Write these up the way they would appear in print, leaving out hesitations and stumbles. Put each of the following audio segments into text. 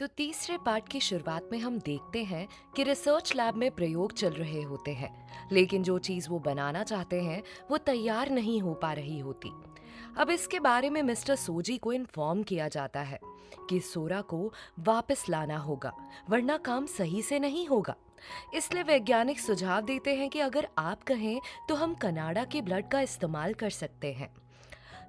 तो तीसरे पार्ट की शुरुआत में हम देखते हैं कि रिसर्च लैब में प्रयोग चल रहे होते हैं, लेकिन जो चीज वो बनाना चाहते हैं वो तैयार नहीं हो पा रही होती। अब इसके बारे में मिस्टर सोजी को इन्फॉर्म किया जाता है कि सोरा को वापस लाना होगा, वरना काम सही से नहीं होगा। इसलिए वैज्ञानिक सुझाव देते हैं कि अगर आप कहें तो हम कनाडा के ब्लड का इस्तेमाल कर सकते हैं।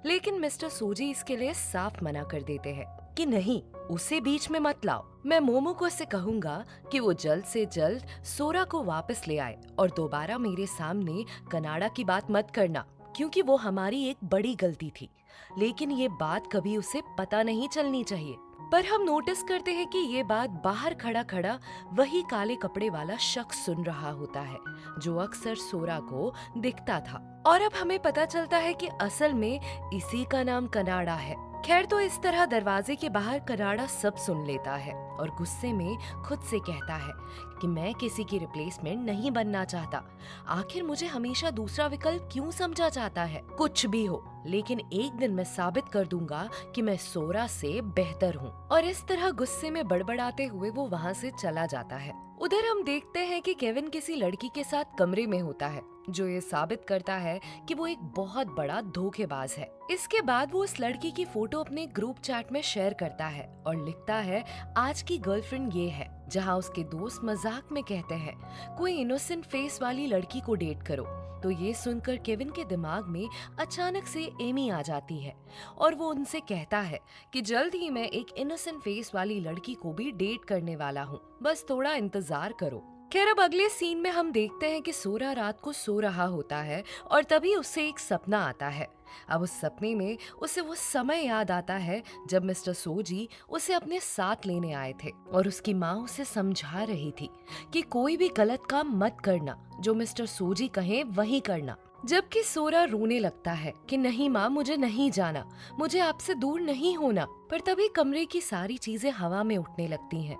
लेकिन मिस्टर सोजी इसके लिए साफ मना कर देते हैं कि नहीं, उसे बीच में मत लाओ। मैं मोमोको से कहूंगा कि वो जल्द से जल्द सोरा को वापस ले आए और दोबारा मेरे सामने कनाडा की बात मत करना, क्योंकि वो हमारी एक बड़ी गलती थी। लेकिन ये बात कभी उसे पता नहीं चलनी चाहिए। पर हम नोटिस करते हैं कि ये बात बाहर खड़ा खड़ा वही काले कपड़े वाला शख्स सुन रहा होता है, जो अक्सर सोरा को दिखता था। और अब हमें पता चलता है कि असल में इसी का नाम कनाडा है। खैर, तो इस तरह दरवाजे के बाहर कनाडा सब सुन लेता है और गुस्से में खुद से कहता है कि मैं किसी की रिप्लेसमेंट नहीं बनना चाहता। आखिर मुझे हमेशा दूसरा विकल्प क्यों समझा जाता है? कुछ भी हो, लेकिन एक दिन मैं साबित कर दूंगा कि मैं सोरा से बेहतर हूँ। और इस तरह गुस्से में बड़बड़ाते हुए वो वहाँ से चला जाता है। उधर हम देखते हैं कि केविन किसी लड़की के साथ कमरे में होता है, जो ये साबित करता है कि वो एक बहुत बड़ा धोखेबाज है। इसके बाद वो उस लड़की की फोटो अपने ग्रुप चैट में शेयर करता है और लिखता है, आज की गर्लफ्रेंड ये है। जहाँ उसके दोस्त मजाक में कहते हैं, कोई इनोसेंट फेस वाली लड़की को डेट करो। तो ये सुनकर केविन के दिमाग में अचानक से एमी आ जाती है और वो उनसे कहता है कि जल्द ही मैं एक इनोसेंट फेस वाली लड़की को भी डेट करने वाला हूँ, बस थोड़ा इंतजार करो। खैर, अब अगले सीन में हम देखते हैं कि सोरा रात को सो रहा होता है और तभी उसे एक सपना आता है। अब उस सपने में उसे वो समय याद आता है जब मिस्टर सोजी उसे अपने साथ लेने आए थे और उसकी माँ उसे समझा रही थी कि कोई भी गलत काम मत करना, जो मिस्टर सोजी कहे वही करना। जबकि सोरा रोने लगता है कि नहीं माँ, मुझे नहीं जाना, मुझे आपसे दूर नहीं होना। पर तभी कमरे की सारी चीजें हवा में उठने लगती हैं,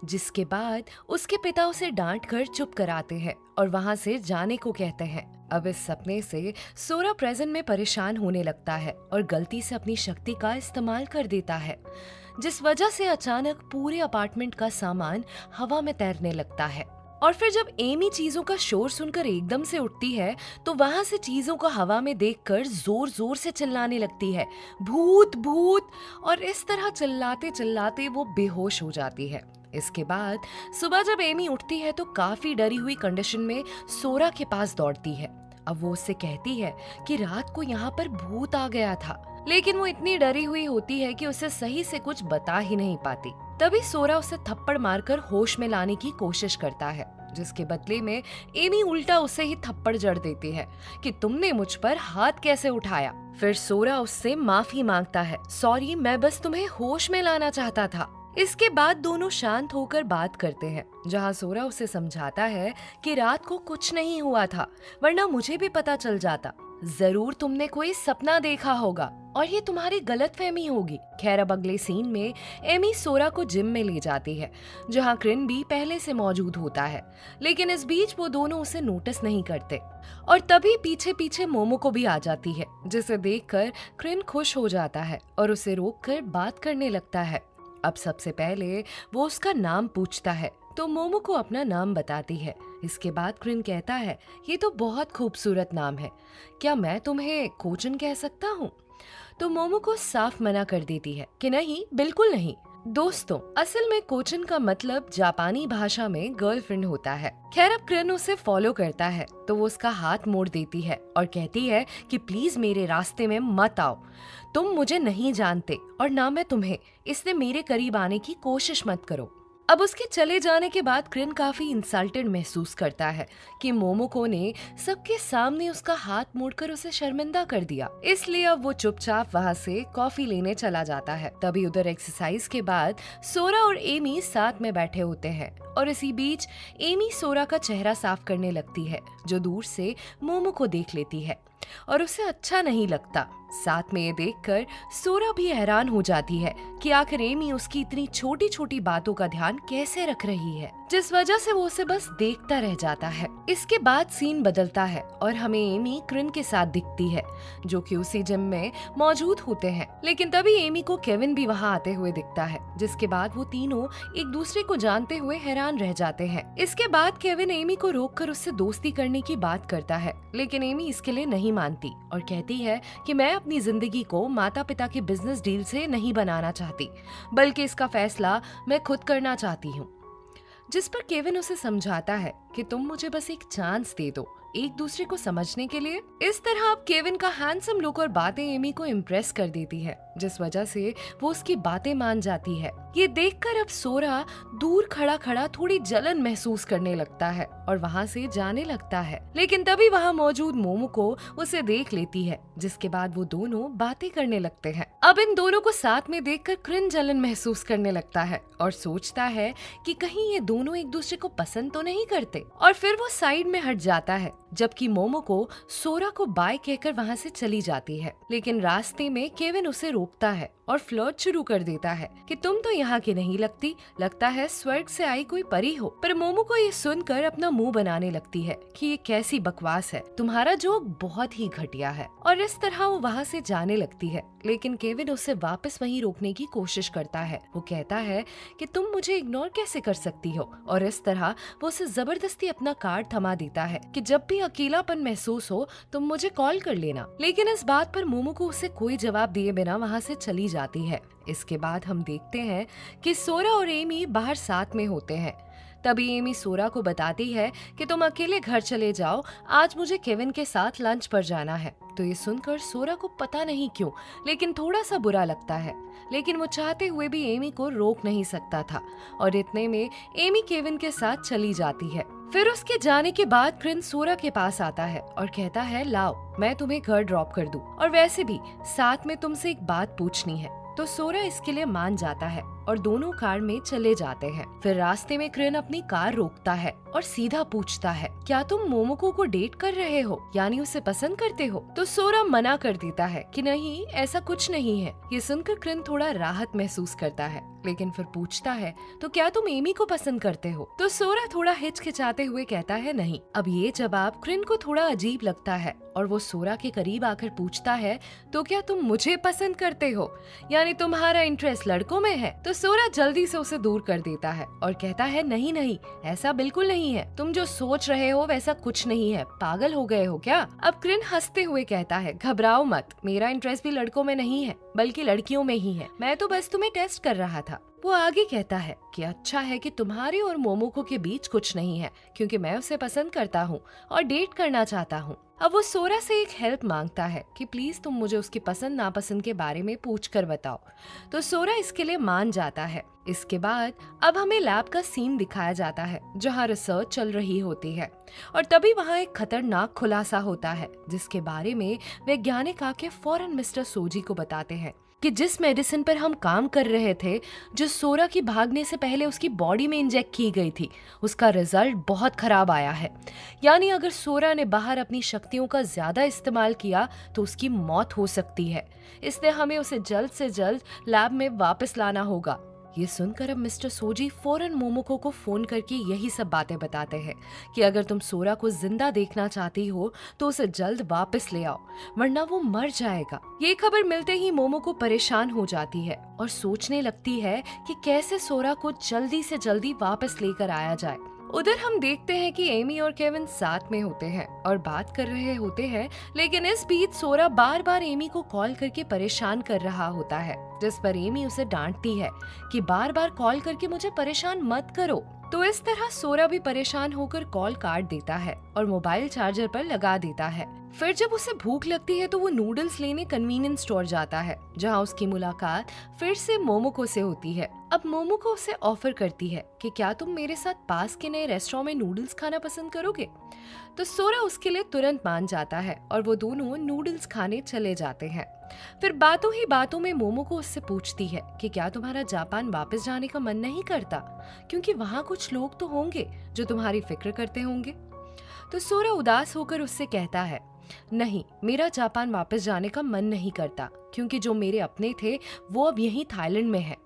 जिसके बाद उसके पिता उसे डांट कर चुप कराते हैं और वहां से जाने को कहते हैं। अब इस सपने से सोरा प्रेजेंट में परेशान होने लगता है और गलती से अपनी शक्ति का इस्तेमाल कर देता है, जिस वजह से अचानक पूरे अपार्टमेंट का सामान हवा में तैरने लगता है। और फिर जब एमी चीजों का शोर सुनकर एकदम से उठती है, तो वहां से चीजों को हवा में देखकर जोर जोर से चिल्लाने लगती है, भूत भूत। और इस तरह चिल्लाते चिल्लाते वो बेहोश हो जाती है। इसके बाद सुबह जब एमी उठती है तो काफी डरी हुई कंडीशन में सोरा के पास दौड़ती है। अब वो उससे कहती है कि रात को यहाँ पर भूत आ गया था, लेकिन वो इतनी डरी हुई होती है कि उसे सही से कुछ बता ही नहीं पाती। तभी सोरा उसे थप्पड़ मारकर होश में लाने की कोशिश करता है, जिसके बदले में एमी उल्टा उसे ही थप्पड़ जड़ देती है कि तुमने मुझ पर हाथ कैसे उठाया। फिर सोरा उससे माफी मांगता है, सॉरी, मैं बस तुम्हें होश में लाना चाहता था। इसके बाद दोनों शांत होकर बात करते हैं, जहां सोरा उसे समझाता है कि रात को कुछ नहीं हुआ था, वरना मुझे भी पता चल जाता। जरूर तुमने कोई सपना देखा होगा और ये तुम्हारी गलतफहमी होगी। खैर, अब अगले सीन में एमी सोरा को जिम में ले जाती है, जहां क्रिन भी पहले से मौजूद होता है, लेकिन इस बीच वो दोनों उसे नोटिस नहीं करते। और तभी पीछे पीछे मोमोको भी आ जाती है, जिसे देखकर क्रिन खुश हो जाता है और उसे रोककर बात करने लगता है। अब सबसे पहले वो उसका नाम पूछता है, तो मोमोको अपना नाम बताती है। इसके बाद क्रिन कहता है, ये तो बहुत खूबसूरत नाम है, क्या मैं तुम्हें कोचन कह सकता हूँ? तो मोमोको साफ मना कर देती है कि नहीं, बिल्कुल नहीं। दोस्तों, असल में कोचन का मतलब जापानी भाषा में गर्लफ्रेंड होता है। खैर, अब क्रिन उसे फॉलो करता है तो वो उसका हाथ मोड़ देती है और कहती है कि प्लीज मेरे रास्ते में मत आओ, तुम मुझे नहीं जानते और ना मैं तुम्हें, इसलिए मेरे करीब आने की कोशिश मत करो। अब उसके चले जाने के बाद क्रिन काफी इंसल्टेड महसूस करता है कि मोमोको ने सबके सामने उसका हाथ मोड़कर उसे शर्मिंदा कर दिया। इसलिए अब वो चुपचाप वहाँ से कॉफी लेने चला जाता है। तभी उधर एक्सरसाइज के बाद सोरा और एमी साथ में बैठे होते हैं और इसी बीच एमी सोरा का चेहरा साफ करने लगती है, जो दूर से मोमोको देख लेती है। और उसे अच्छा नहीं लगता। साथ में ये देखकर सोरा भी हैरान हो जाती है कि आखिर एमी उसकी इतनी छोटी छोटी बातों का ध्यान कैसे रख रही है, जिस वजह से वो उसे बस देखता रह जाता है। इसके बाद सीन बदलता है और हमें एमी क्रिन के साथ दिखती है, जो कि उसी जिम में मौजूद होते हैं। लेकिन तभी एमी को केविन भी वहाँ आते हुए दिखता है, जिसके बाद वो तीनों एक दूसरे को जानते हुए हैरान रह जाते हैं। इसके बाद केविन एमी को रोककर उससे दोस्ती करने की बात करता है, लेकिन एमी इसके लिए नहीं मानती और कहती है कि मैं अपनी जिंदगी को माता पिता के बिजनेस डील से नहीं बनाना चाहती, बल्कि इसका फैसला मैं खुद करना चाहती हूँ। जिस पर केविन उसे समझाता है कि तुम मुझे बस एक चांस दे दो एक दूसरे को समझने के लिए। इस तरह अब केविन का हैंडसम लुक और बातें एमी को इम्प्रेस कर देती है, जिस वजह से वो उसकी बातें मान जाती है। ये देखकर अब सोरा दूर खड़ा खड़ा थोड़ी जलन महसूस करने लगता है और वहाँ से जाने लगता है। लेकिन तभी वहाँ मौजूद मोमोको उसे देख लेती है, जिसके बाद वो दोनों बातें करने लगते हैं। अब इन दोनों को साथ में देखकर क्रिन जलन महसूस करने लगता है और सोचता है कि कहीं ये दोनों एक दूसरे को पसंद तो नहीं करते, और फिर वो साइड में हट जाता है, जबकि मोमोको सोरा को बाय कहकर वहाँ से चली जाती है। लेकिन रास्ते में केविन उसे रोकता है और फ्लर्ट शुरू कर देता है कि तुम तो यहाँ की नहीं लगती, लगता है स्वर्ग से आई कोई परी हो। पर मोमोको ये सुनकर अपना मुंह बनाने लगती है कि ये कैसी बकवास है, तुम्हारा जोक बहुत ही घटिया है, और इस तरह वो वहाँ से जाने लगती है। लेकिन केविन उसे वापस वहीं रोकने की कोशिश करता है। वो कहता है कि तुम मुझे इग्नोर कैसे कर सकती हो, और इस तरह वो उसे जबरदस्ती अपना कार्ड थमा देता है कि जब भी अकेलापन महसूस हो तुम मुझे कॉल कर लेना। लेकिन इस बात पर मोमोको उसे कोई जवाब दिए बिना वहाँ से चली जाती है। इसके बाद हम देखते हैं कि सोरा और एमी बाहर साथ में होते हैं। तभी एमी सोरा को बताती है कि तुम अकेले घर चले जाओ, आज मुझे केविन के साथ लंच पर जाना है। तो ये सुनकर सोरा को पता नहीं क्यों लेकिन थोड़ा सा बुरा लगता है, लेकिन वो चाहते हुए भी एमी को रोक नहीं सकता था, और इतने में एमी केविन के साथ चली जाती है। फिर उसके जाने के बाद क्रिन सोरा के पास आता है और कहता है लाओ मैं तुम्हें घर ड्रॉप कर दूं, और वैसे भी साथ में तुमसे एक बात पूछनी है। तो सोरा इसके लिए मान जाता है और दोनों कार में चले जाते हैं। फिर रास्ते में क्रिन अपनी कार रोकता है और सीधा पूछता है क्या तुम मोमोको को डेट कर रहे हो, यानी उसे पसंद करते हो। तो सोरा मना कर देता है कि नहीं ऐसा कुछ नहीं है। ये सुनकर क्रिन थोड़ा राहत महसूस करता है, लेकिन फिर पूछता है तो क्या तुम एमी को पसंद करते हो। तो सोरा थोड़ा हिचकिचाते हुए कहता है नहीं। अब ये जवाब क्रिन को थोड़ा अजीब लगता है और वो सोरा के करीब आकर पूछता है तो क्या तुम मुझे पसंद करते हो, यानी तुम्हारा इंटरेस्ट लड़कों में है। तो सोरा जल्दी से उसे दूर कर देता है और कहता है नहीं नहीं ऐसा बिल्कुल नहीं है, तुम जो सोच रहे हो वैसा कुछ नहीं है, पागल हो गए हो क्या। अब क्रिन हंसते हुए कहता है घबराओ मत, मेरा इंटरेस्ट भी लड़कों में नहीं है बल्कि लड़कियों में ही है, मैं तो बस तुम्हें टेस्ट कर रहा था। वो आगे कहता है कि अच्छा है कि तुम्हारे और मोमोको के बीच कुछ नहीं है, क्योंकि मैं उसे पसंद करता हूँ और डेट करना चाहता हूँ। अब वो सोरा से एक हेल्प मांगता है कि प्लीज तुम मुझे उसकी पसंद नापसंद के बारे में पूछ कर बताओ। तो सोरा इसके लिए मान जाता है। इसके बाद अब हमें लैब का सीन दिखाया जाता है जहाँ रिसर्च चल रही होती है, और तभी वहाँ एक खतरनाक खुलासा होता है जिसके बारे में वैज्ञानिक आके फौरन मिस्टर सोजी को बताते हैं कि जिस मेडिसिन पर हम काम कर रहे थे, जो सोरा की भागने से पहले उसकी बॉडी में इंजेक्ट की गई थी, उसका रिजल्ट बहुत खराब आया है। यानी अगर सोरा ने बाहर अपनी शक्तियों का ज्यादा इस्तेमाल किया तो उसकी मौत हो सकती है, इसलिए हमें उसे जल्द से जल्द लैब में वापस लाना होगा। ये सुनकर अब मिस्टर सोजी फौरन मोमोको को फोन करके यही सब बातें बताते हैं कि अगर तुम सोरा को जिंदा देखना चाहती हो तो उसे जल्द वापस ले आओ, वरना वो मर जाएगा। ये खबर मिलते ही मोमोको परेशान हो जाती है और सोचने लगती है कि कैसे सोरा को जल्दी से जल्दी वापस लेकर आया जाए। उधर हम देखते हैं कि एमी और केविन साथ में होते हैं और बात कर रहे होते हैं, लेकिन इस बीच सोरा बार बार एमी को कॉल करके परेशान कर रहा होता है, जिस पर एमी उसे डांटती है कि बार बार कॉल करके मुझे परेशान मत करो। तो इस तरह सोरा भी परेशान होकर कॉल काट देता है और मोबाइल चार्जर पर लगा देता है। फिर जब उसे भूख लगती है तो वो नूडल्स लेने कन्वीनियंस स्टोर जाता है, जहाँ उसकी मुलाकात फिर से मोमोको से होती है। अब मोमोको उसे ऑफर करती है कि क्या तुम मेरे साथ पास के नए रेस्टोरेंट में नूडल्स खाना पसंद करोगे। तो सोरा उसके लिए तुरंत मान जाता है और वो दोनों नूडल्स खाने चले जाते हैं। फिर बातों ही बातों में मोमोको उससे पूछती है कि क्या तुम्हारा जापान वापस जाने का मन नहीं करता, क्योंकि वहाँ कुछ लोग तो होंगे जो तुम्हारी फिक्र करते होंगे। तो सोरा उदास होकर उससे कहता है नहीं, मेरा जापान वापस जाने का मन नहीं करता क्योंकि जो मेरे अपने थे वो अब यहीं थाईलैंड में है।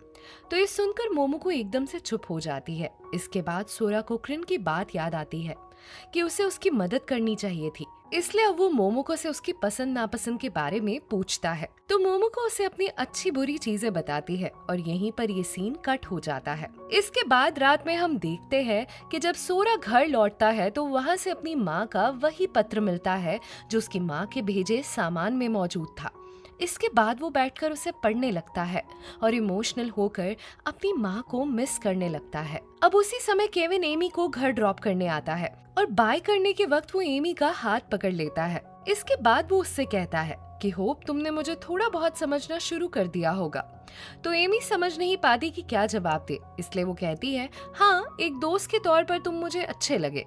तो ये सुनकर मोमोको एकदम से चुप हो जाती है। इसके बाद सोरा को क्रिन की बात याद आती है कि उसे उसकी मदद करनी चाहिए थी, इसलिए अब वो मोमोको से उसकी पसंद नापसंद के बारे में पूछता है। तो मोमोको उसे अपनी अच्छी बुरी चीजें बताती है और यहीं पर ये सीन कट हो जाता है। इसके बाद रात में हम देखते हैं कि जब सोरा घर लौटता है तो वहाँ से अपनी माँ का वही पत्र मिलता है जो उसकी माँ के भेजे सामान में मौजूद था। इसके बाद वो बैठकर उसे पढ़ने लगता है और इमोशनल होकर अपनी माँ को मिस करने लगता है। अब उसी समय केविन एमी को घर ड्रॉप करने आता है और बाय करने के वक्त वो एमी का हाथ पकड़ लेता है। इसके बाद वो उससे कहता है कि होप तुमने मुझे थोड़ा बहुत समझना शुरू कर दिया होगा। तो एमी समझ नहीं पाती कि क्या जवाब दे, इसलिए वो कहती है, हाँ, एक दोस्त के तौर पर तुम मुझे अच्छे लगे।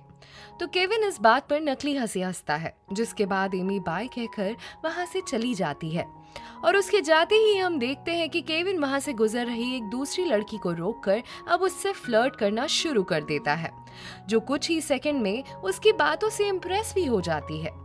तो केविन इस बात पर नकली हंसी हंसता है, जिसके बाद एमी बाय कहकर वहां से चली जाती है। और उसके जाते ही हम देखते हैं कि केविन वहां से गुजर रही एक दूसरी लड़की को रोककर अब उससे फ्लर्ट करना शुरू कर देता है, जो कुछ ही सेकंड में उसकी बातों से इम्प्रेस भी हो जाती है।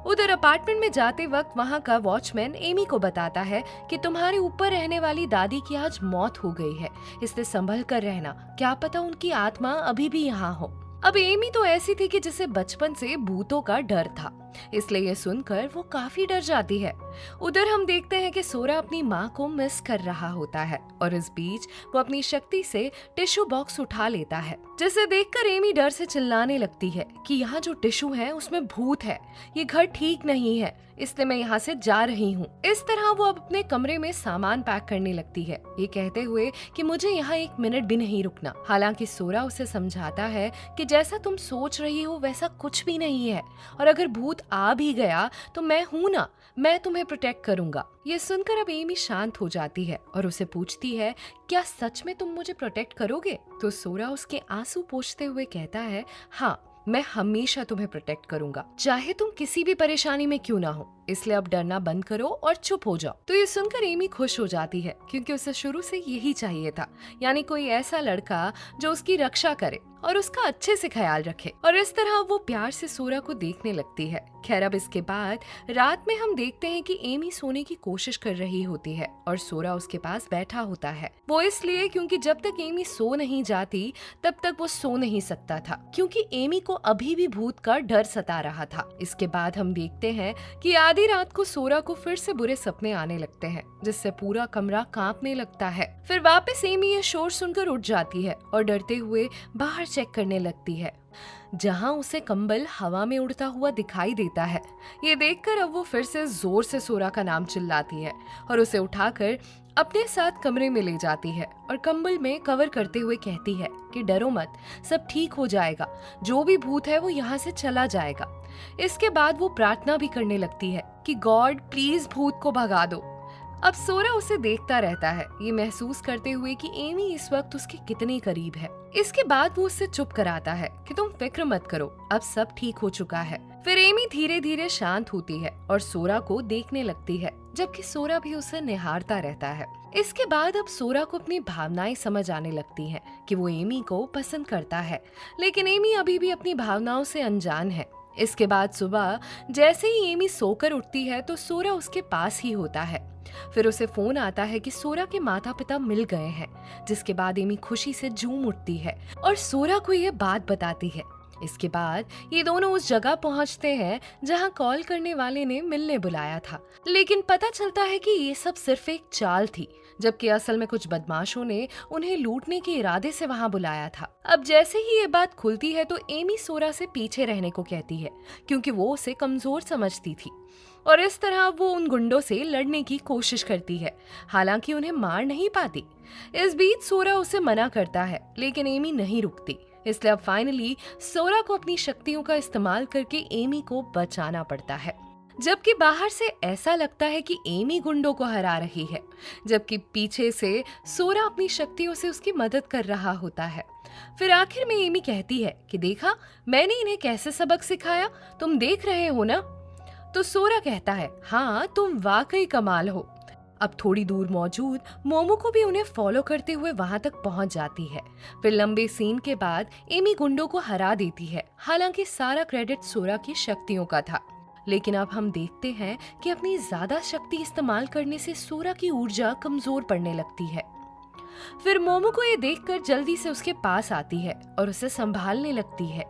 उधर अपार्टमेंट में जाते वक्त वहां का वॉचमैन एमी को बताता है कि तुम्हारे ऊपर रहने वाली दादी की आज मौत हो गई है, इसलिए संभल कर रहना, क्या पता उनकी आत्मा अभी भी यहाँ हो। अब एमी तो ऐसी थी कि जिसे बचपन से भूतों का डर था, इसलिए ये सुनकर वो काफी डर जाती है। उधर हम देखते हैं कि सोरा अपनी माँ को मिस कर रहा होता है और इस बीच वो अपनी शक्ति से टिश्यू बॉक्स उठा लेता है, जिसे देखकर एमी डर से चिल्लाने लगती है कि यहाँ जो टिश्यू है उसमें भूत है, ये घर ठीक नहीं है, इसलिए मैं यहाँ से जा रही हूँ। इस तरह वो अब अपने कमरे में सामान पैक करने लगती है, ये कहते हुए कि मुझे यहाँ एक मिनट भी नहीं रुकना। हालांकि सोरा उसे समझाता है कि जैसा तुम सोच रही हो वैसा कुछ भी नहीं है, और अगर भूत आ भी गया तो मैं हूँ ना, मैं तुम्हें प्रोटेक्ट करूंगा। ये सुनकर अब एमी शांत हो जाती है और उसे पूछती है, क्या सच में तुम मुझे प्रोटेक्ट करोगे? तो सोरा उसके आंसू पोंछते हुए कहता है, हाँ, मैं हमेशा तुम्हें प्रोटेक्ट करूंगा, चाहे तुम किसी भी परेशानी में क्यों ना हो, इसलिए अब डरना बंद करो और चुप हो जाओ। तो ये सुनकर एमी खुश हो जाती है क्योंकि उसे शुरू से यही चाहिए था, यानी कोई ऐसा लड़का जो उसकी रक्षा करे और उसका अच्छे से ख्याल रखे। और इस तरह वो प्यार से सोरा को देखने लगती है। खैर, अब इसके बाद रात में हम देखते हैं कि एमी सोने की कोशिश कर रही होती है और सोरा उसके पास बैठा होता है। वो इसलिए क्योंकि जब तक एमी सो नहीं जाती तब तक वो सो नहीं सकता था, क्योंकि एमी को अभी भी भूत का डर सता रहा था। इसके बाद हम देखते हैं कि आधी रात को सोरा को फिर से बुरे सपने आने लगते हैं, जिससे पूरा कमरा कांपने लगता है। फिर वापस एमी ये शोर सुनकर उठ जाती है और डरते हुए बाहर चेक करने लगती है, जहां उसे कंबल हवा में उड़ता हुआ दिखाई देता है। ये देखकर अब वो फिर से जोर से सोरा का नाम चिल्लाती है और उसे उठाकर अपने साथ कमरे में ले जाती है और कंबल में कवर करते हुए कहती है कि डरो मत, सब ठीक हो जाएगा, जो भी भूत है वो यहाँ से चला जाएगा। इसके बाद वो प्रार्थना भी करने लगती है कि गॉड प्लीज भूत को भगा दो। अब सोरा उसे देखता रहता है, ये महसूस करते हुए कि एमी इस वक्त उसके कितने करीब है। इसके बाद वो उससे चुप कराता है कि तुम फिक्र मत करो, अब सब ठीक हो चुका है। फिर एमी धीरे धीरे शांत होती है और सोरा को देखने लगती है, जबकि सोरा भी उसे निहारता रहता है। इसके बाद अब सोरा को अपनी भावनाएं समझ आने लगती हैं कि वो एमी को पसंद करता है, लेकिन एमी अभी भी अपनी भावनाओं से अनजान है। इसके बाद सुबह जैसे ही एमी सोकर उठती है तो सोरा उसके पास ही होता है। फिर उसे फोन आता है कि सोरा के माता पिता मिल गए हैं, जिसके बाद एमी खुशी से झूम उठती है और सोरा को ये बात बताती है। इसके बाद ये दोनों उस जगह पहुंचते हैं जहां कॉल करने वाले ने मिलने बुलाया था, लेकिन पता चलता है कि ये सब सिर्फ एक चाल थी, जबकि असल में कुछ बदमाशों ने उन्हें लूटने के इरादे से वहां बुलाया था। अब जैसे ही ये बात खुलती है तो एमी सोरा से पीछे रहने को कहती है, क्योंकि वो उसे कमजोर समझती थी, और इस तरह वो उन गुंडों से लड़ने की कोशिश करती है, हालांकि उन्हें मार नहीं पाती। इस बीच सोरा उसे मना करता है, लेकिन एमी नहीं रुकती, इसलिए अब फाइनली सोरा को अपनी शक्तियों का इस्तेमाल करके एमी को बचाना पड़ता है। जबकि बाहर से ऐसा लगता है कि एमी गुंडों को हरा रही है, जबकि पीछे से सोरा अपनी शक्तियों से उसकी मदद कर रहा होता है। फिर आखिर में एमी कहती है कि देखा, मैंने इन्हें कैसे सबक सिखाया, तुम देख रहे हो ना। तो सोरा कहता है, हाँ, तुम वाकई कमाल हो। अब थोड़ी दूर मौजूद मोमो को भी उन्हें फॉलो करते हुए वहां तक पहुंच जाती है। फिर लंबे सीन के बाद एमी गुंडों को हरा देती है, हालांकि सारा क्रेडिट सोरा की शक्तियों का था। लेकिन अब हम देखते हैं कि अपनी ज्यादा शक्ति इस्तेमाल करने से सोरा की ऊर्जा कमजोर पड़ने लगती है। फिर मोमोको ये देखकर जल्दी से उसके पास आती है और उसे संभालने लगती है,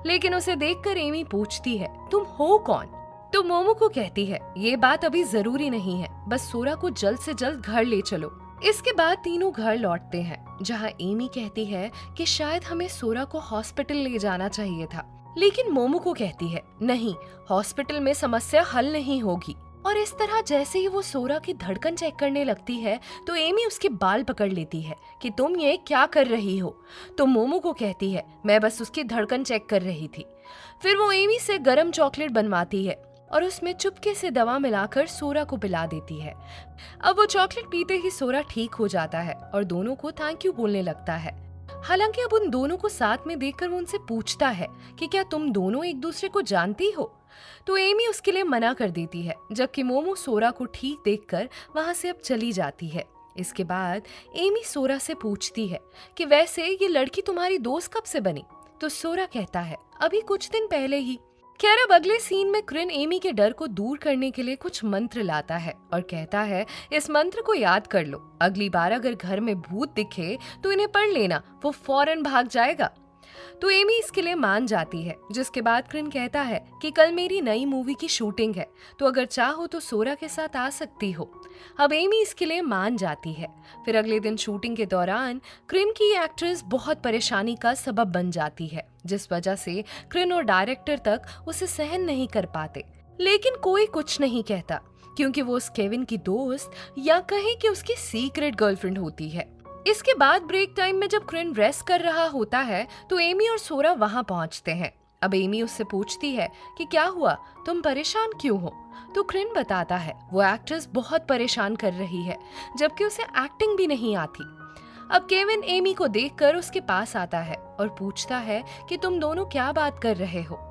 लेकिन उसे देखकर एमी पूछती है, तुम हो कौन? तो मोमोको कहती है, ये बात अभी जरूरी नहीं है, बस सोरा को जल्द से जल्द घर ले चलो। इसके बाद तीनों घर लौटते हैं, जहाँ एमी कहती है कि शायद हमें सोरा को हॉस्पिटल ले जाना चाहिए था, लेकिन मोमोको कहती है, नहीं, हॉस्पिटल में समस्या हल नहीं होगी। और इस तरह जैसे ही वो सोरा की धड़कन चेक करने लगती है तो एमी उसके बाल पकड़ लेती है कि तुम ये क्या कर रही हो। तो मोमोको कहती है, मैं बस उसकी धड़कन चेक कर रही थी। फिर वो एमी से गरम चॉकलेट बनवाती है और उसमें चुपके से दवा मिलाकर सोरा को पिला देती है। अब वो चॉकलेट पीते ही सोरा ठीक हो जाता है और दोनों को थैंक यू बोलने लगता है। हालांकि अब उन दोनों को साथ में देखकर वो उनसे पूछता है कि क्या तुम दोनों एक दूसरे को जानती हो? तो एमी उसके लिए मना कर देती है, जबकि मोमो सोरा को ठीक देखकर वहां से अब चली जाती है। इसके बाद एमी सोरा से पूछती है कि वैसे ये लड़की तुम्हारी दोस्त कब से बनी? तो सोरा कहता है, अभी कुछ दिन पहले ही। खैर अब अगले सीन में क्रिन एमी के डर को दूर करने के लिए कुछ मंत्र लाता है और कहता है, इस मंत्र को याद कर लो, अगली बार अगर घर में भूत दिखे तो इन्हें पढ़ लेना, वो फौरन भाग जाएगा। तो एमी इसके लिए मान जाती है, जिसके बाद क्रिन कहता है कि कल मेरी नई मूवी की शूटिंग है, तो अगर चाहो तो सोरा के साथ आ सकती हो। अब एमी इसके लिए मान जाती है। फिर अगले दिन शूटिंग के दौरान क्रिन की एक्ट्रेस बहुत परेशानी का सबब बन जाती है, जिस वजह से क्रिन और डायरेक्टर तक उसे सहन नहीं कर पाते। लेकिन कोई कुछ नहीं कहता, क्योंकि वो उस केविन की दोस्त या कहें कि उसकी सीक्रेट गर्लफ्रेंड होती है। इसके बाद ब्रेक टाइम में जब क्रिन रेस्ट कर रहा होता है तो एमी और सोरा वहां पहुंचते हैं। अब एमी उससे पूछती है कि क्या हुआ, तुम परेशान क्यों हो? तो क्रिन बताता है वो एक्ट्रेस बहुत परेशान कर रही है, जबकि उसे एक्टिंग भी नहीं आती। अब केविन एमी को देखकर उसके पास आता है और पूछता है कि तुम दोनों क्या बात कर रहे हो?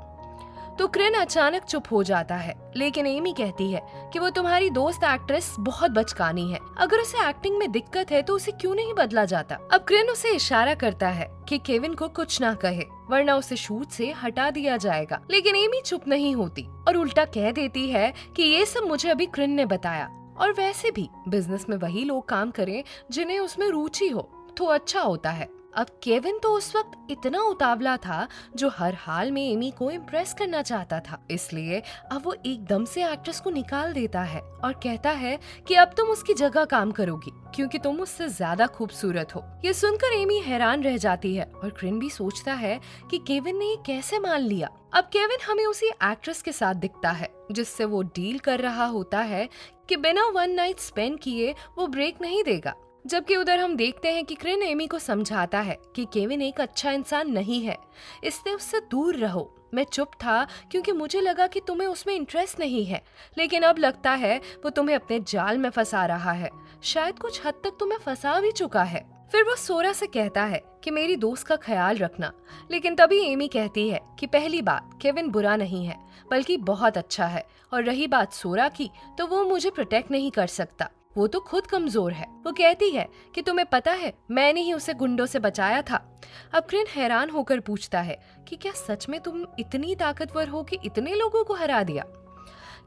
तो क्रिन अचानक चुप हो जाता है, लेकिन एमी कहती है कि वो तुम्हारी दोस्त एक्ट्रेस बहुत बचकानी है, अगर उसे एक्टिंग में दिक्कत है तो उसे क्यों नहीं बदला जाता। अब क्रिन उसे इशारा करता है कि केविन को कुछ ना कहे, वरना उसे शूट से हटा दिया जाएगा। लेकिन एमी चुप नहीं होती और उल्टा कह देती है कि ये सब मुझे अभी क्रिन ने बताया, और वैसे भी बिजनेस में वही लोग काम करें जिन्हें उसमें रुचि हो तो अच्छा होता है। अब केविन तो उस वक्त इतना उतावला था जो हर हाल में एमी को इम्प्रेस करना चाहता था, इसलिए अब वो एकदम से एक्ट्रेस को निकाल देता है और कहता है कि अब तुम उसकी जगह काम करोगी क्योंकि तुम उससे ज्यादा खूबसूरत हो। ये सुनकर एमी हैरान रह जाती है और क्रिन भी सोचता है कि केविन ने ये कैसे मान लिया। अब केविन हमें उसी एक्ट्रेस के साथ दिखता है जिससे वो डील कर रहा होता है कि बिना वन नाइट स्पेंड किए वो ब्रेक नहीं देगा। जबकि उधर हम देखते हैं कि क्रिन एमी को समझाता है कि केविन एक अच्छा इंसान नहीं है, इसलिए उससे दूर रहो। मैं चुप था क्योंकि मुझे लगा कि तुम्हें उसमें इंटरेस्ट नहीं है, लेकिन अब लगता है वो तुम्हें अपने जाल में फंसा रहा है, शायद कुछ हद तक तुम्हें फंसा भी चुका है। फिर वो सोरा से कहता है कि मेरी दोस्त का ख्याल रखना, लेकिन तभी एमी कहती है कि पहली बात केविन बुरा नहीं है बल्कि बहुत अच्छा है, और रही बात सोरा की तो वो मुझे प्रोटेक्ट नहीं कर सकता, वो तो खुद कमजोर है। वो कहती है कि तुम्हें पता है मैंने ही उसे गुंडों से बचाया था। अब क्रिन हैरान होकर पूछता है कि क्या सच में तुम इतनी ताकतवर हो कि इतने लोगों को हरा दिया?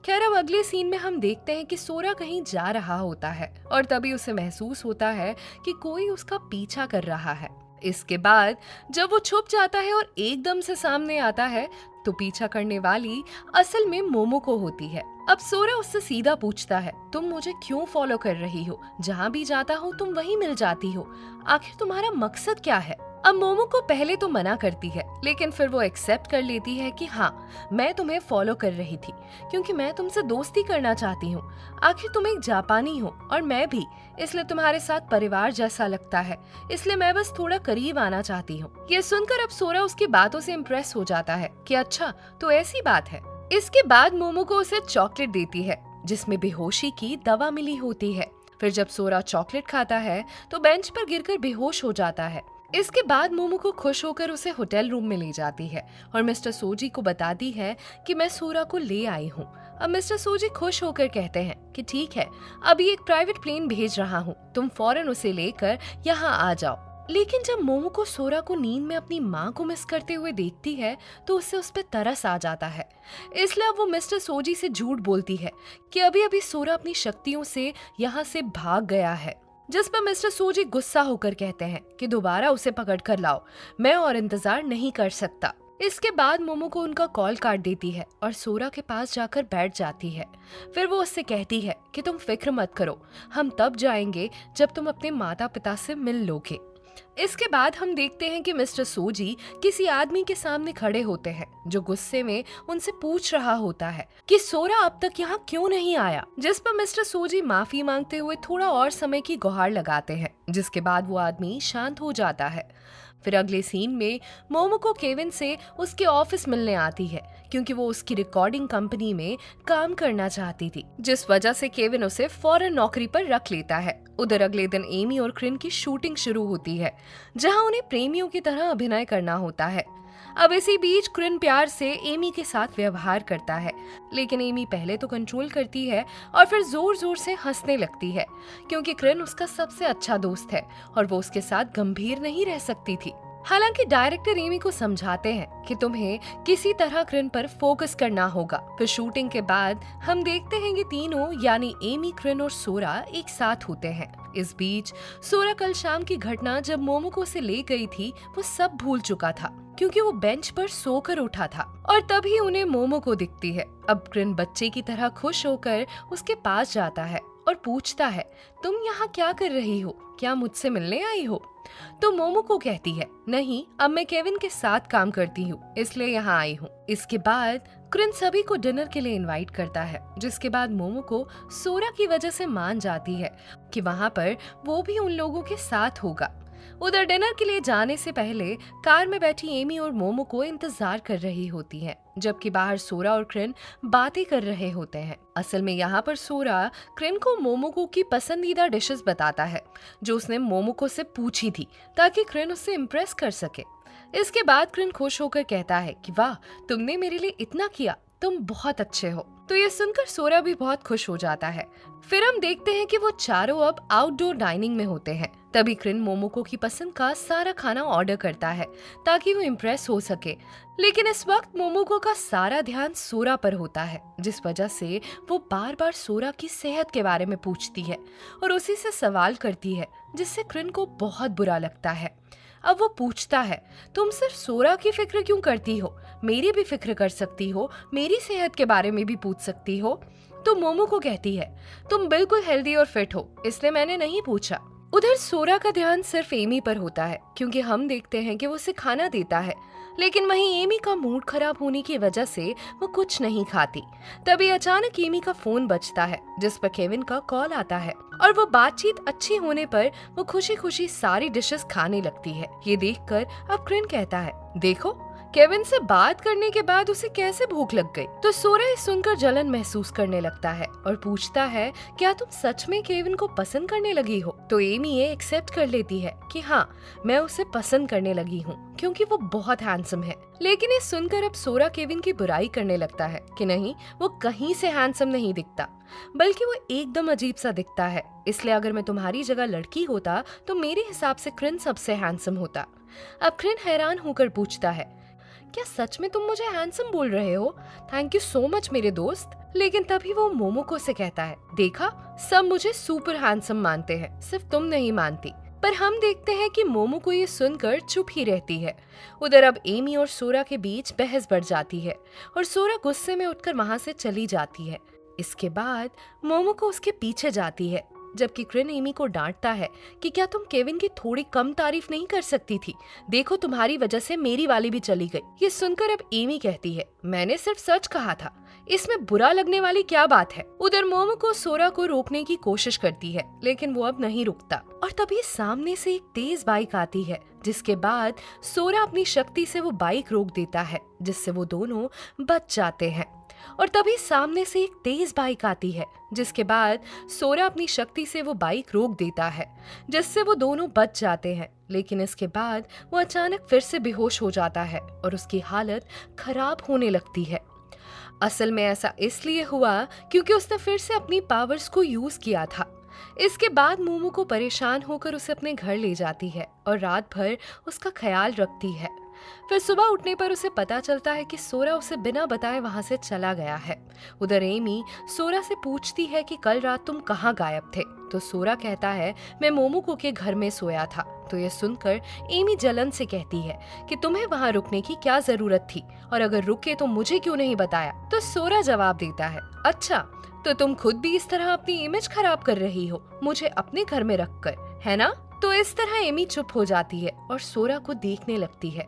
खैर अब अगले सीन में हम देखते हैं कि सोरा कहीं जा रहा होता है और तभी उसे महसूस होता है कि कोई उसका पीछा कर रहा है। इसके बाद जब वो छुप जाता है और एकदम से सामने आता है तो पीछा करने वाली असल में मोमोको होती है। अब सोरा उससे सीधा पूछता है, तुम मुझे क्यों फॉलो कर रही हो? जहाँ भी जाता हूँ तुम वहीं मिल जाती हो, आखिर तुम्हारा मकसद क्या है? अब मोमोको पहले तो मना करती है, लेकिन फिर वो एक्सेप्ट कर लेती है कि हाँ मैं तुम्हें फॉलो कर रही थी क्योंकि मैं तुमसे दोस्ती करना चाहती हूँ। आखिर तुम एक जापानी हो और मैं भी, इसलिए तुम्हारे साथ परिवार जैसा लगता है, इसलिए मैं बस थोड़ा करीब आना चाहती हूँ। ये सुनकर अब सोरा उसकी बातों से इम्प्रेस हो जाता है कि अच्छा तो ऐसी बात है। इसके बाद मोमोको उसे चॉकलेट देती है जिसमें बेहोशी की दवा मिली होती है। फिर जब सोरा चॉकलेट खाता है तो बेंच पर गिरकर बेहोश हो जाता है। इसके बाद मोमोको खुश होकर उसे होटल रूम में ले जाती है और मिस्टर सोजी को बताती है कि मैं सोरा को ले आई हूँ। अब मिस्टर सोजी खुश होकर कहते हैं कि ठीक है, अभी एक प्राइवेट प्लेन भेज रहा हूँ, तुम फौरन उसे लेकर यहाँ आ जाओ। लेकिन जब मोमोको सोरा को नींद में अपनी माँ को मिस करते हुए देखती है तो उससे उस पर तरस आ जाता है। इसलिए अब वो मिस्टर सोजी से झूठ बोलती है कि अभी अभी सोरा अपनी शक्तियों से यहाँ से भाग गया है, जिस पर मिस्टर सोजी गुस्सा होकर कहते हैं कि दोबारा उसे पकड़ कर लाओ, मैं और इंतजार नहीं कर सकता। इसके बाद मोमोको उनका कॉल काट देती है और सोरा के पास जाकर बैठ जाती है। फिर वो उससे कहती है कि तुम फिक्र मत करो, हम तब जाएंगे जब तुम अपने माता पिता से मिल लोगे। इसके बाद हम देखते हैं कि मिस्टर सोजी किसी आदमी के सामने खड़े होते हैं जो गुस्से में उनसे पूछ रहा होता है कि सोरा अब तक यहाँ क्यों नहीं आया, जिस पर मिस्टर सोजी माफी मांगते हुए थोड़ा और समय की गुहार लगाते हैं, जिसके बाद वो आदमी शांत हो जाता है। फिर अगले सीन में मोमोको केविन से उसके ऑफिस मिलने आती है क्योंकि वो उसकी रिकॉर्डिंग कंपनी में काम करना चाहती थी, जिस वजह से केविन उसे फौरन नौकरी पर रख लेता है। उधर अगले दिन एमी और क्रिन की शूटिंग शुरू होती है जहां उन्हें प्रेमियों की तरह अभिनय करना होता है। अब इसी बीच क्रिन प्यार से एमी के साथ व्यवहार करता है, लेकिन एमी पहले तो कंट्रोल करती है और फिर जोर जोर से हंसने लगती है क्योंकि क्रिन उसका सबसे अच्छा दोस्त है और वो उसके साथ गंभीर नहीं रह सकती थी। हालांकि डायरेक्टर एमी को समझाते हैं कि तुम्हें किसी तरह क्रिन पर फोकस करना होगा। फिर शूटिंग के बाद हम देखते हैं कि तीनों यानी एमी, क्रिन और सोरा एक साथ होते हैं। इस बीच सोरा कल शाम की घटना जब मोमोको से ले गई थी वो सब भूल चुका था क्योंकि वो बेंच पर सोकर उठा था और तभी उन्हें मोमोको दिखती है। अब क्रिन बच्चे की तरह खुश होकर उसके पास जाता है और पूछता है, तुम यहाँ क्या कर रही हो, क्या मुझसे मिलने आई हो? तो मोमोको कहती है, नहीं, अब मैं केविन के साथ काम करती हूँ इसलिए यहाँ आई हूँ। इसके बाद क्रिन सभी को डिनर के लिए इनवाइट करता है, जिसके बाद मोमोको सोरा की वजह से मान जाती है कि वहाँ पर वो भी उन लोगों के साथ होगा। उधर डिनर के लिए जाने से पहले कार में बैठी एमी और मोमोको इंतजार कर रही होती हैं, जबकि बाहर सोरा और क्रिन बातें कर रहे होते हैं। असल में यहाँ पर सोरा क्रिन को मोमोको की पसंदीदा डिशेस बताता है जो उसने मोमोको से पूछी थी ताकि क्रिन उससे इम्प्रेस कर सके। इसके बाद क्रिन खुश होकर कहता है कि वाह, तुमने मेरे लिए इतना किया, तुम बहुत अच्छे हो। तो ये सुनकर सोरा भी बहुत खुश हो जाता है। फिर हम देखते हैं कि वो चारों अब आउटडोर डाइनिंग में होते हैं। तभी क्रिन मोमोको की पसंद का सारा खाना ऑर्डर करता है ताकि वो इम्प्रेस हो सके, लेकिन इस वक्त मोमोको का सारा ध्यान सोरा पर होता है, जिस वजह से वो बार बार सोरा की सेहत के बारे में पूछती है और उसी से सवाल करती है, जिससे क्रिन को बहुत बुरा लगता है। अब वो पूछता है, तुम सिर्फ सोरा की फिक्र क्यों करती हो, मेरी भी फिक्र कर सकती हो, मेरी सेहत के बारे में भी पूछ सकती हो। तो मोमोको कहती है, तुम बिल्कुल हेल्दी और फिट हो, इसलिए मैंने नहीं पूछा। उधर सोरा का ध्यान सिर्फ एमी पर होता है क्योंकि हम देखते हैं कि वो उसे खाना देता है, लेकिन वहीं एमी का मूड खराब होने की वजह से वो कुछ नहीं खाती। तभी अचानक एमी का फोन बजता है जिस पर केविन का कॉल आता है और वो बातचीत अच्छी होने पर वो खुशी खुशी सारी डिशेस खाने लगती है। ये देखकर अब क्रिन कहता है, देखो केविन से बात करने के बाद उसे कैसे भूख लग गई। तो सोरा इस सुनकर जलन महसूस करने लगता है और पूछता है, क्या तुम सच में केविन को पसंद करने लगी हो? तो एमी ये एक्सेप्ट कर लेती है कि हाँ, मैं उसे पसंद करने लगी हूँ क्योंकि वो बहुत हैंडसम है। लेकिन ये सुनकर अब सोरा केविन की बुराई करने लगता है कि नहीं, वो कहीं से हैंडसम नहीं दिखता, बल्कि वो एकदम अजीब सा दिखता है। इसलिए अगर मैं तुम्हारी जगह लड़की होता तो मेरे हिसाब से क्रिन सबसे हैंडसम होता। अब क्रिन हैरान होकर पूछता है, क्या सच में तुम मुझे हैंडसम बोल रहे हो? थैंक यू सो मच मेरे दोस्त। लेकिन तभी वो मोमोको से कहता है, देखा, सब मुझे सुपर हैंडसम मानते हैं, सिर्फ तुम नहीं मानती। पर हम देखते हैं कि मोमोको ये सुनकर चुप ही रहती है। उधर अब एमी और सोरा के बीच बहस बढ़ जाती है और सोरा गुस्से में उठकर वहां से चली जाती है। इसके बाद मोमोको उसके पीछे जाती है, जबकि क्रिन एमी को डांटता है कि क्या तुम केविन की थोड़ी कम तारीफ नहीं कर सकती थी? देखो, तुम्हारी वजह से मेरी वाली भी चली गई। ये सुनकर अब एमी कहती है, मैंने सिर्फ सच कहा था, इसमें बुरा लगने वाली क्या बात है? उधर मोमोको सोरा को रोकने की कोशिश करती है, लेकिन वो अब नहीं रुकता और तभी सामने से एक तेज बाइक आती है, जिसके बाद सोरा अपनी शक्ति से वो बाइक रोक देता है, जिससे वो दोनों बच जाते हैं। और तभी सामने से एक तेज बाइक आती है, जिसके बाद सोरा अपनी शक्ति से वो बाइक रोक देता है, जिससे वो दोनों बच जाते हैं। लेकिन इसके बाद वो अचानक फिर से बेहोश हो जाता है और उसकी हालत खराब होने लगती है। असल में ऐसा इसलिए हुआ क्योंकि उसने फिर से अपनी पावर्स को यूज किया था। इसके बाद मोमो को परेशान होकर उसे अपने घर ले जाती है और रात भर उसका ख्याल रखती है। फिर सुबह उठने पर उसे पता चलता है कि सोरा उसे बिना बताए वहां से चला गया है। उधर एमी सोरा से पूछती है कि कल रात तुम कहाँ गायब थे, तो सोरा कहता है मैं मोमोको के घर में सोया था। तो ये सुनकर एमी जलन से कहती है कि तुम्हें वहां रुकने की क्या जरूरत थी, और अगर रुके तो मुझे क्यों नहीं बताया। तो सोरा जवाब देता है, अच्छा तो तुम खुद भी इस तरह अपनी इमेज खराब कर रही हो मुझे अपने घर में रखकर, है ना। तो इस तरह एमी चुप हो जाती है और सोरा को देखने लगती है।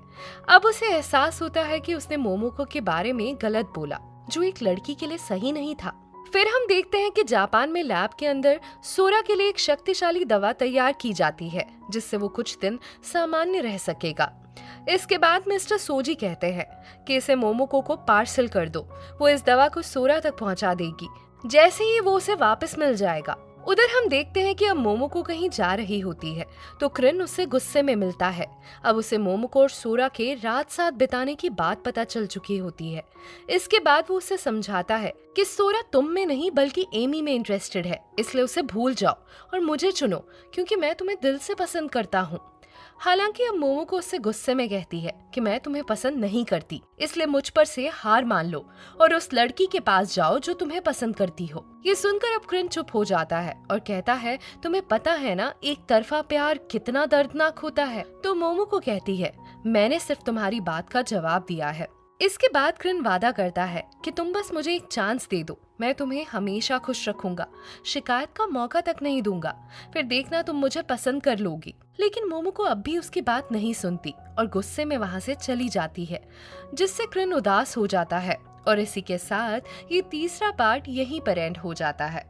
अब उसे एहसास होता है कि उसने मोमोको के बारे में गलत बोला, जो एक लड़की के लिए सही नहीं था। फिर हम देखते हैं कि जापान में लैब के अंदर सोरा के लिए एक शक्तिशाली दवा तैयार की जाती है, जिससे वो कुछ दिन सामान्य रह सकेगा। इसके बाद मिस्टर सोजी कहते हैं कि इसे मोमोको को पार्सल कर दो, वो इस दवा को सोरा तक पहुंचा देगी जैसे ही वो उसे वापस मिल जाएगा। उधर हम देखते हैं कि अब मोमोको कहीं जा रही होती है तो क्रिन उससे गुस्से में मिलता है। अब उसे मोमोको और सोरा के रात साथ बिताने की बात पता चल चुकी होती है। इसके बाद वो उसे समझाता है कि सोरा तुम में नहीं बल्कि एमी में इंटरेस्टेड है, इसलिए उसे भूल जाओ और मुझे चुनो क्योंकि मैं तुम्हें दिल से पसंद करता हूँ। हालांकि अब मोमोको उससे गुस्से में कहती है कि मैं तुम्हें पसंद नहीं करती, इसलिए मुझ पर से हार मान लो और उस लड़की के पास जाओ जो तुम्हें पसंद करती हो। ये सुनकर अब क्रिन चुप हो जाता है और कहता है तुम्हें पता है ना एक तरफा प्यार कितना दर्दनाक होता है। तो मोमोको कहती है मैंने सिर्फ तुम्हारी बात का जवाब दिया है। इसके बाद क्रिन वादा करता है कि तुम बस मुझे एक चांस दे दो, मैं तुम्हें हमेशा खुश रखूंगा, शिकायत का मौका तक नहीं दूंगा, फिर देखना तुम मुझे पसंद कर लोगी। लेकिन मोमोको अब भी उसकी बात नहीं सुनती और गुस्से में वहां से चली जाती है, जिससे क्रिन उदास हो जाता है। और इसी के साथ ये तीसरा पार्ट यहीं पर एंड हो जाता है।